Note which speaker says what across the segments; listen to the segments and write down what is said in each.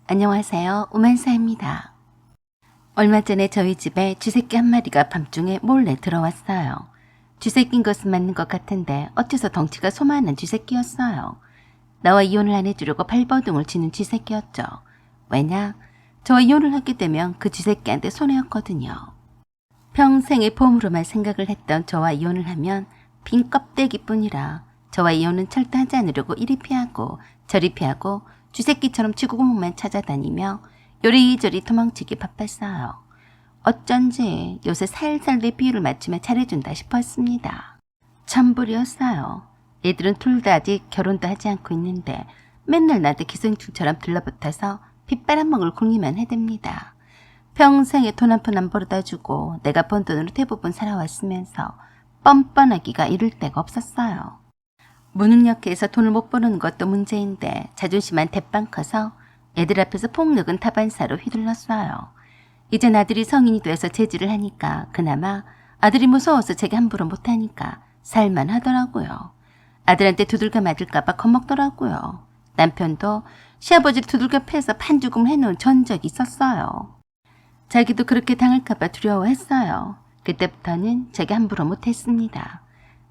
Speaker 1: 안녕하세요. 우만사입니다. 얼마 전에 저희 집에 쥐새끼 한 마리가 밤중에 몰래 들어왔어요. 쥐새끼인 것은 맞는 것 같은데 어째서 덩치가 소만한 쥐새끼였어요. 나와 이혼을 안 해주려고 발버둥을 치는 쥐새끼였죠. 왜냐? 저와 이혼을 하게 되면 그 쥐새끼한테 손해였거든요. 평생의 봄으로만 생각을 했던 저와 이혼을 하면 빈 껍데기뿐이라 저와 이혼은 절대 하지 않으려고 이리 피하고 저리 피하고 쥐새끼처럼 쥐구멍만 찾아다니며 요리조리 도망치기 바빴어요. 어쩐지 요새 살살 내 비율을 맞추며 잘해준다 싶었습니다. 천불이었어요. 애들은 둘 다 아직 결혼도 하지 않고 있는데 맨날 나한테 기생충처럼 들러붙어서 빗바람먹을 궁리만 해댑니다. 평생에 돈 한 푼 안 벌어다주고 내가 번 돈으로 대부분 살아왔으면서 뻔뻔하기가 이를 데가 없었어요. 무능력해서 돈을 못 버는 것도 문제인데 자존심만 대빵 커서 애들 앞에서 폭력은 다반사로 휘둘렀어요. 이제 아들이 성인이 돼서 재질을 하니까 그나마 아들이 무서워서 제게 함부로 못하니까 살만 하더라고요. 아들한테 두들겨 맞을까봐 겁먹더라고요. 남편도 시아버지를 두들겨 패서 판죽음을 해놓은 전적이 있었어요. 자기도 그렇게 당할까봐 두려워했어요. 그때부터는 제게 함부로 못했습니다.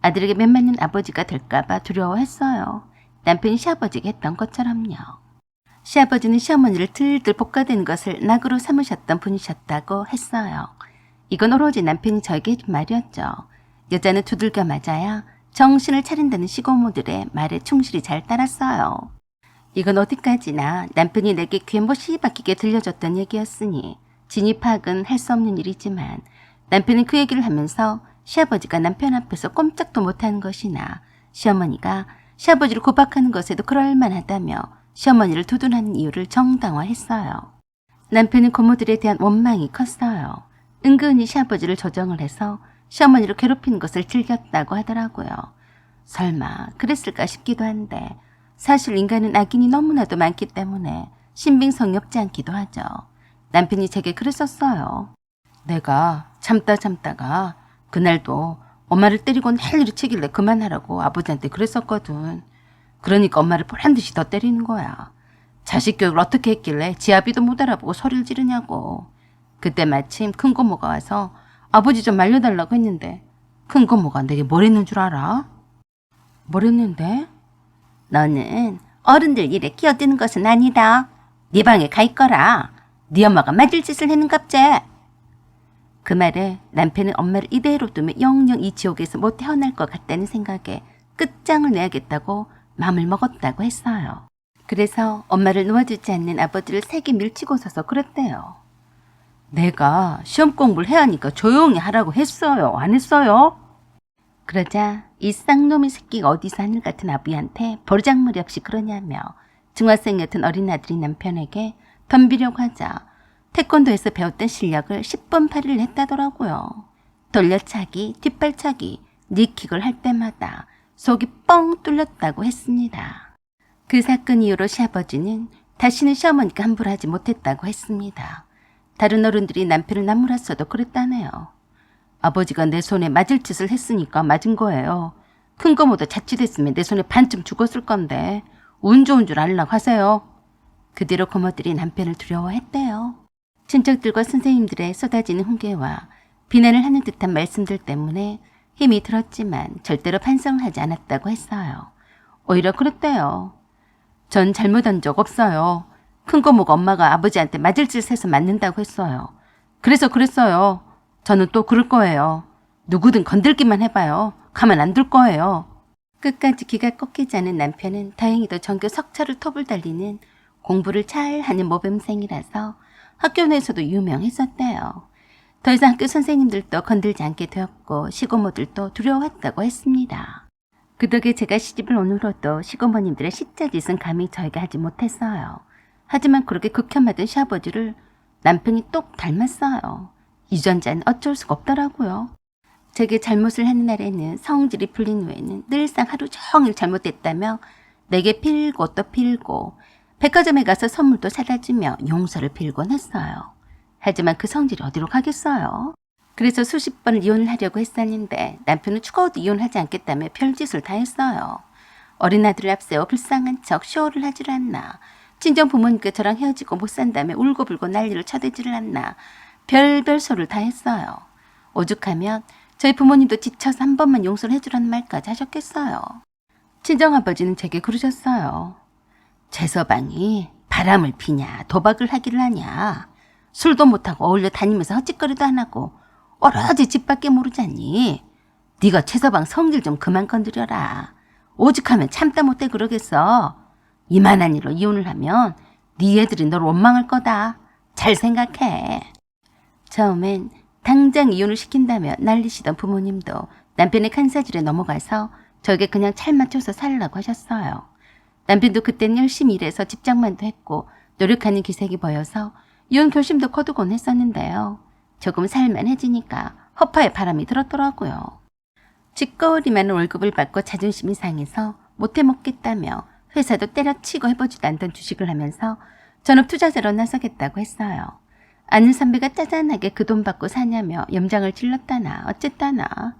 Speaker 1: 아들에게 매 맞는 아버지가 될까봐 두려워했어요. 남편이 시아버지가 했던 것처럼요. 시아버지는 시어머니를 들들 볶아대는 것을 낙으로 삼으셨던 분이셨다고 했어요. 이건 오로지 남편이 저에게 해준 말이었죠. 여자는 두들겨 맞아야 정신을 차린다는 시고모들의 말에 충실히 잘 따랐어요. 이건 어디까지나 남편이 내게 귀에 못이 박히게 들려줬던 얘기였으니 진입학은 할 수 없는 일이지만 남편은 그 얘기를 하면서 시아버지가 남편 앞에서 꼼짝도 못하는 것이나 시어머니가 시아버지를 구박하는 것에도 그럴만하다며 시어머니를 두둔하는 이유를 정당화했어요. 남편은 고모들에 대한 원망이 컸어요. 은근히 시아버지를 조정을 해서 시어머니를 괴롭히는 것을 즐겼다고 하더라고요. 설마 그랬을까 싶기도 한데 사실 인간은 악인이 너무나도 많기 때문에 신빙성이 없지 않기도 하죠. 남편이 제게 그랬었어요. 내가 참다가 그날도 엄마를 때리고 난리를 치길래 그만하라고 아버지한테 그랬었거든. 그러니까 엄마를 보란듯이 더 때리는 거야. 자식 교육을 어떻게 했길래 지 아비도 못 알아보고 소리를 지르냐고. 그때 마침 큰 고모가 와서 아버지 좀 말려달라고 했는데 큰 고모가 내게 뭘 했는 줄 알아? 뭘 했는데? 너는 어른들 일에 끼어드는 것은 아니다. 네 방에 가 있거라. 네 엄마가 맞을 짓을 했는갑제. 그 말에 남편은 엄마를 이대로 두면 영영 이 지옥에서 못 태어날 것 같다는 생각에 끝장을 내야겠다고 마음을 먹었다고 했어요. 그래서 엄마를 놓아주지 않는 아버지를 세게 밀치고 서서 그랬대요. 내가 시험 공부를 해야 하니까 조용히 하라고 했어요. 안 했어요? 그러자 이 쌍놈의 새끼가 어디서 하늘 같은 아비한테 버르장머리 없이 그러냐며 중학생이었던 어린 아들이 남편에게 덤비려고 하자 태권도에서 배웠던 실력을 10분 8일을 했다더라고요. 돌려차기, 뒷발차기, 니킥을 할 때마다 속이 뻥 뚫렸다고 했습니다. 그 사건 이후로 시아버지는 다시는 시어머니가 함부로 하지 못했다고 했습니다. 다른 어른들이 남편을 나무랐어도 그랬다네요. 아버지가 내 손에 맞을 짓을 했으니까 맞은 거예요. 큰 거보다 자칫했으면 내 손에 반쯤 죽었을 건데 운 좋은 줄 알라고 하세요. 그 뒤로 고모들이 남편을 두려워했대요. 친척들과 선생님들의 쏟아지는 훈계와 비난을 하는 듯한 말씀들 때문에 힘이 들었지만 절대로 반성을 하지 않았다고 했어요. 오히려 그랬대요. 전 잘못한 적 없어요. 큰 고모가 엄마가 아버지한테 맞을 짓을 해서 맞는다고 했어요. 그래서 그랬어요. 저는 또 그럴 거예요. 누구든 건들기만 해봐요. 가만 안 둘 거예요. 끝까지 기가 꺾이지 않은 남편은 다행히도 전교 석차를 톱을 달리는 공부를 잘하는 모범생이라서 학교 내에서도 유명했었대요. 더 이상 학교 선생님들도 건들지 않게 되었고 시고모들도 두려워했다고 했습니다. 그 덕에 제가 시집을 온 후로도 시고모님들의 시자짓은 감히 저에게 하지 못했어요. 하지만 그렇게 극혐하던 시아버지를 남편이 똑 닮았어요. 유전자는 어쩔 수가 없더라고요. 제게 잘못을 하는 날에는 성질이 풀린 후에는 늘상 하루 종일 잘못됐다며 내게 빌고 또 빌고 백화점에 가서 선물도 사다 주며 용서를 빌곤 했어요. 하지만 그 성질이 어디로 가겠어요. 그래서 수십 번을 이혼을 하려고 했었는데 남편은 죽어도 이혼하지 않겠다며 별짓을 다 했어요. 어린 아들을 앞세워 불쌍한 척 쇼를 하질 않나 친정 부모님께 저랑 헤어지고 못 산다며 울고불고 난리를 쳐대지를 않나 별별 소리를 다 했어요. 오죽하면 저희 부모님도 지쳐서 한 번만 용서를 해주라는 말까지 하셨겠어요. 친정아버지는 제게 그러셨어요. 최서방이 바람을 피냐 도박을 하기를 하냐 술도 못하고 어울려 다니면서 헛짓거리도 안 하고 오로지 집 밖에 모르잖니. 네가 최서방 성질 좀 그만 건드려라. 오죽하면 참다 못해 그러겠어. 이만한 일로 이혼을 하면 네 애들이 널 원망할 거다. 잘 생각해. 처음엔 당장 이혼을 시킨다며 난리시던 부모님도 남편의 간사질에 넘어가서 저에게 그냥 찰 맞춰서 살라고 하셨어요. 남편도 그땐 열심히 일해서 집장만도 했고 노력하는 기색이 보여서 이혼 결심도 거두곤 했었는데요. 조금 살만해지니까 허파에 바람이 들었더라고요. 쥐꺼울이 많은 월급을 받고 자존심이 상해서 못해먹겠다며 회사도 때려치고 해보지도 않던 주식을 하면서 전업 투자자로 나서겠다고 했어요. 아는 선배가 짜잔하게 그 돈 받고 사냐며 염장을 질렀다나 어쨌다나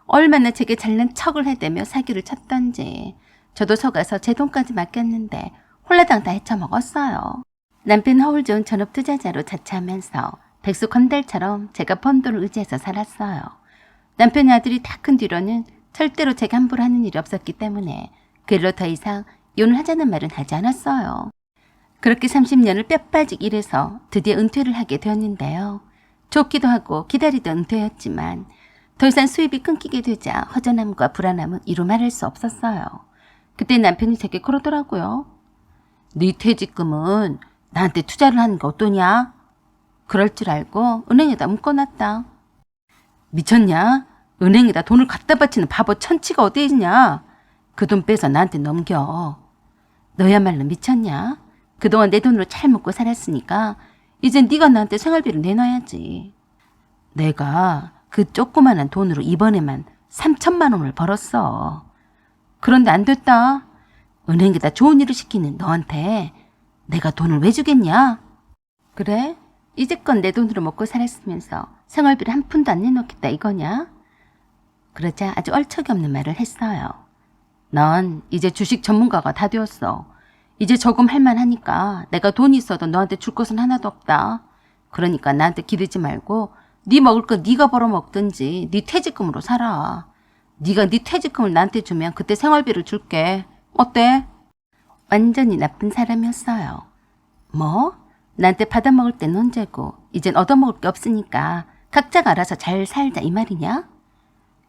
Speaker 1: 얼마나 제게 잘난 척을 해대며 사기를 쳤던지 저도 속아서 제 돈까지 맡겼는데 홀라당 다 헤쳐먹었어요. 남편 허울 좋은 전업 투자자로 자처하면서 백수 건달처럼 제가 번 돈을 의지해서 살았어요. 남편의 아들이 다 큰 뒤로는 절대로 제가 함부로 하는 일이 없었기 때문에 그 일로 더 이상 이혼을 하자는 말은 하지 않았어요. 그렇게 30년을 뼈 빠지게 일해서 드디어 은퇴를 하게 되었는데요. 좋기도 하고 기다리던 은퇴였지만 더 이상 수입이 끊기게 되자 허전함과 불안함은 이루 말할 수 없었어요. 그때 남편이 제게 그러더라고요. 네 퇴직금은 나한테 투자를 하는 게 어떠냐? 그럴 줄 알고 은행에다 묶어놨다. 미쳤냐? 은행에다 돈을 갖다 바치는 바보 천치가 어디 있냐? 그 돈 빼서 나한테 넘겨. 너야말로 미쳤냐? 그동안 내 돈으로 잘 먹고 살았으니까 이젠 네가 나한테 생활비를 내놔야지. 내가 그 조그만한 돈으로 이번에만 3천만 원을 벌었어. 그런데 안 됐다. 은행에다 좋은 일을 시키는 너한테 내가 돈을 왜 주겠냐? 그래? 이제껏 내 돈으로 먹고 살았으면서 생활비를 한 푼도 안 내놓겠다 이거냐? 그러자 아주 얼척이 없는 말을 했어요. 넌 이제 주식 전문가가 다 되었어. 이제 저금 할만하니까 내가 돈이 있어도 너한테 줄 것은 하나도 없다. 그러니까 나한테 기대지 말고 네 먹을 거 네가 벌어 먹든지 네 퇴직금으로 살아. 네가 네 퇴직금을 나한테 주면 그때 생활비를 줄게. 어때? 완전히 나쁜 사람이었어요. 뭐? 나한테 받아먹을 땐 언제고 이젠 얻어먹을 게 없으니까 각자가 알아서 잘 살자 이 말이냐?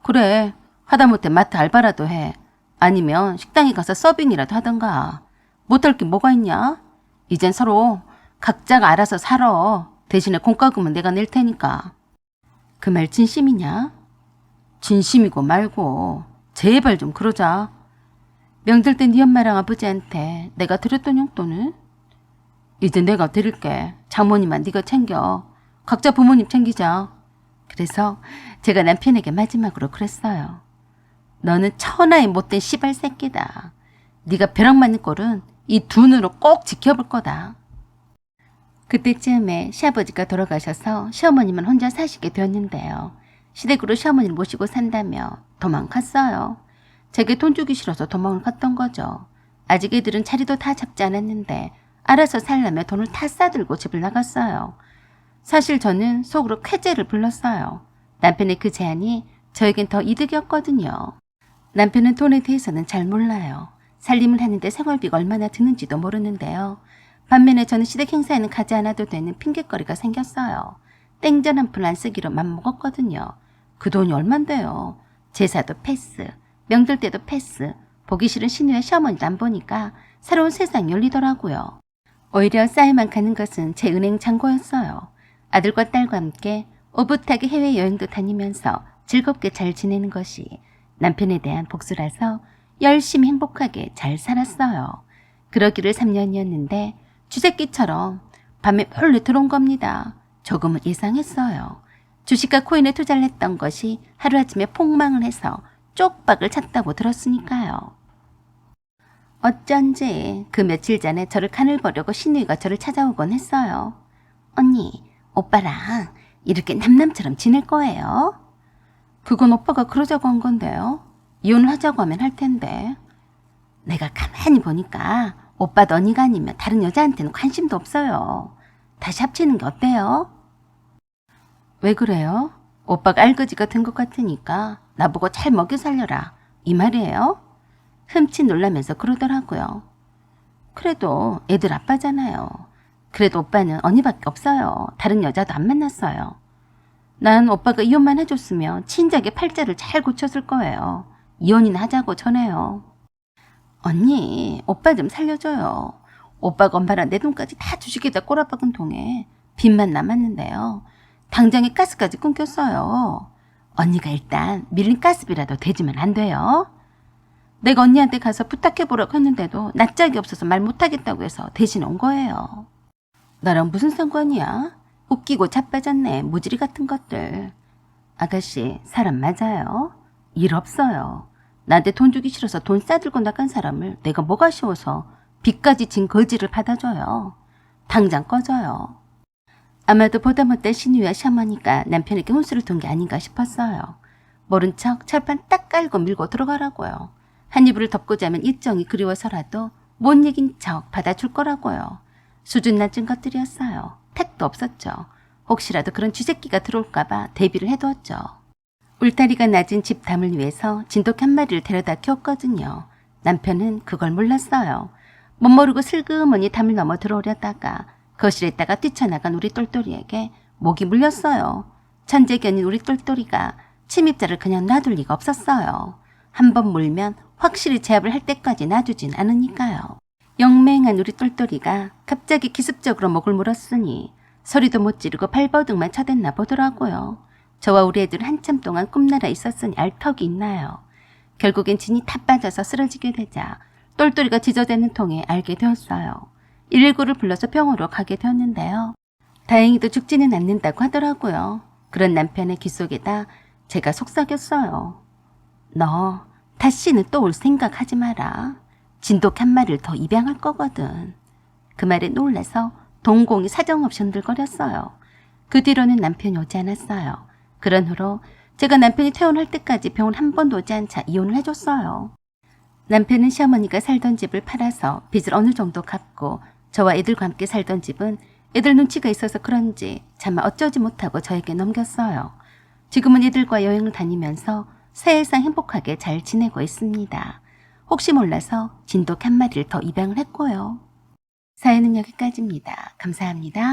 Speaker 1: 그래. 하다못해 마트 알바라도 해. 아니면 식당에 가서 서빙이라도 하던가. 못할 게 뭐가 있냐? 이젠 서로 각자가 알아서 살아. 대신에 공과금은 내가 낼 테니까. 그 말 진심이냐? 진심이고 말고 제발 좀 그러자. 명절 때 네 엄마랑 아버지한테 내가 드렸던 용돈은? 이제 내가 드릴게. 장모님만 네가 챙겨. 각자 부모님 챙기자. 그래서 제가 남편에게 마지막으로 그랬어요. 너는 천하의 못된 씨발 새끼다. 네가 벼락 맞는 꼴은 이 두 눈으로 꼭 지켜볼 거다. 그때쯤에 시아버지가 돌아가셔서 시어머님은 혼자 사시게 되었는데요. 시댁으로 시어머니를 모시고 산다며 도망갔어요. 제게 돈 주기 싫어서 도망을 갔던 거죠. 아직 애들은 자리도 다 잡지 않았는데 알아서 살라며 돈을 다 싸들고 집을 나갔어요. 사실 저는 속으로 쾌재를 불렀어요. 남편의 그 제안이 저에겐 더 이득이었거든요. 남편은 돈에 대해서는 잘 몰라요. 살림을 하는데 생활비가 얼마나 드는지도 모르는데요. 반면에 저는 시댁 행사에는 가지 않아도 되는 핑곗거리가 생겼어요. 땡전 한 푼 안 쓰기로 맘먹었거든요. 그 돈이 얼만데요. 제사도 패스, 명절 때도 패스, 보기 싫은 신우의 시어머니도 안 보니까 새로운 세상이 열리더라고요. 오히려 쌓여만 가는 것은 제 은행 잔고였어요. 아들과 딸과 함께 오붓하게 해외여행도 다니면서 즐겁게 잘 지내는 것이 남편에 대한 복수라서 열심히 행복하게 잘 살았어요. 그러기를 3년이었는데 쥐새끼처럼 밤에 몰래 들어온 겁니다. 조금은 예상했어요. 주식과 코인에 투자를 했던 것이 하루아침에 폭망을 해서 쪽박을 찼다고 들었으니까요. 어쩐지 그 며칠 전에 저를 간을 보려고 신우이가 저를 찾아오곤 했어요. 언니, 오빠랑 이렇게 남남처럼 지낼 거예요? 그건 오빠가 그러자고 한 건데요. 이혼을 하자고 하면 할 텐데. 내가 가만히 보니까 오빠도 언니가 아니면 다른 여자한테는 관심도 없어요. 다시 합치는 게 어때요? 왜 그래요? 오빠가 알거지가 된 것 같으니까 나보고 잘 먹여 살려라. 이 말이에요? 흠칫 놀라면서 그러더라고요. 그래도 애들 아빠잖아요. 그래도 오빠는 언니밖에 없어요. 다른 여자도 안 만났어요. 난 오빠가 이혼만 해줬으면 진작에 팔자를 잘 고쳤을 거예요. 이혼이나 하자고 전해요. 언니, 오빠 좀 살려줘요. 오빠가 엄마랑 내 돈까지 다 주식에다 꼬라박은 통에 빚만 남았는데요. 당장에 가스까지 끊겼어요. 언니가 일단 밀린 가스비라도 대주면 안 돼요? 내가 언니한테 가서 부탁해보라고 했는데도 낯짝이 없어서 말 못하겠다고 해서 대신 온 거예요. 나랑 무슨 상관이야? 웃기고 자빠졌네, 무지리 같은 것들. 아가씨, 사람 맞아요? 일 없어요. 나한테 돈 주기 싫어서 돈 싸들고 나간 사람을 내가 뭐가 쉬워서 빚까지 진 거지를 받아줘요. 당장 꺼져요. 아마도 보다 못한 신우와 샤머니까 남편에게 혼수를 둔 게 아닌가 싶었어요. 모른 척 철판 딱 깔고 밀고 들어가라고요. 한 이불을 덮고 자면 일정이 그리워서라도 못 이긴 척 받아줄 거라고요. 수준 낮은 것들이었어요. 택도 없었죠. 혹시라도 그런 쥐새끼가 들어올까 봐 대비를 해두었죠. 울타리가 낮은 집 담을 위해서 진돗개 한 마리를 데려다 키웠거든요. 남편은 그걸 몰랐어요. 못 모르고 슬그머니 담을 넘어 들어오려다가 거실에 있다가 뛰쳐나간 우리 똘똘이에게 목이 물렸어요. 천재견인 우리 똘똘이가 침입자를 그냥 놔둘 리가 없었어요. 한번 물면 확실히 제압을 할 때까지 놔두진 않으니까요. 영맹한 우리 똘똘이가 갑자기 기습적으로 목을 물었으니 소리도 못 지르고 발버둥만 쳐댔나 보더라고요. 저와 우리 애들은 한참 동안 꿈나라 있었으니 알 턱이 있나요. 결국엔 진이 다 빠져서 쓰러지게 되자 똘똘이가 지저대는 통에 알게 되었어요. 119를 불러서 병원으로 가게 되었는데요. 다행히도 죽지는 않는다고 하더라고요. 그런 남편의 귀 속에다 제가 속삭였어요. 너 다시는 또 올 생각하지 마라. 진돗개 한 마리를 더 입양할 거거든. 그 말에 놀라서 동공이 사정없이 흔들거렸어요. 그 뒤로는 남편이 오지 않았어요. 그런 후로 제가 남편이 퇴원할 때까지 병원 한 번도 오지 않자 이혼을 해줬어요. 남편은 시어머니가 살던 집을 팔아서 빚을 어느 정도 갚고 저와 애들과 함께 살던 집은 애들 눈치가 있어서 그런지 차마 어쩌지 못하고 저에게 넘겼어요. 지금은 애들과 여행을 다니면서 세상 행복하게 잘 지내고 있습니다. 혹시 몰라서 진돗개 한 마리를 더 입양을 했고요. 사연은 여기까지입니다. 감사합니다.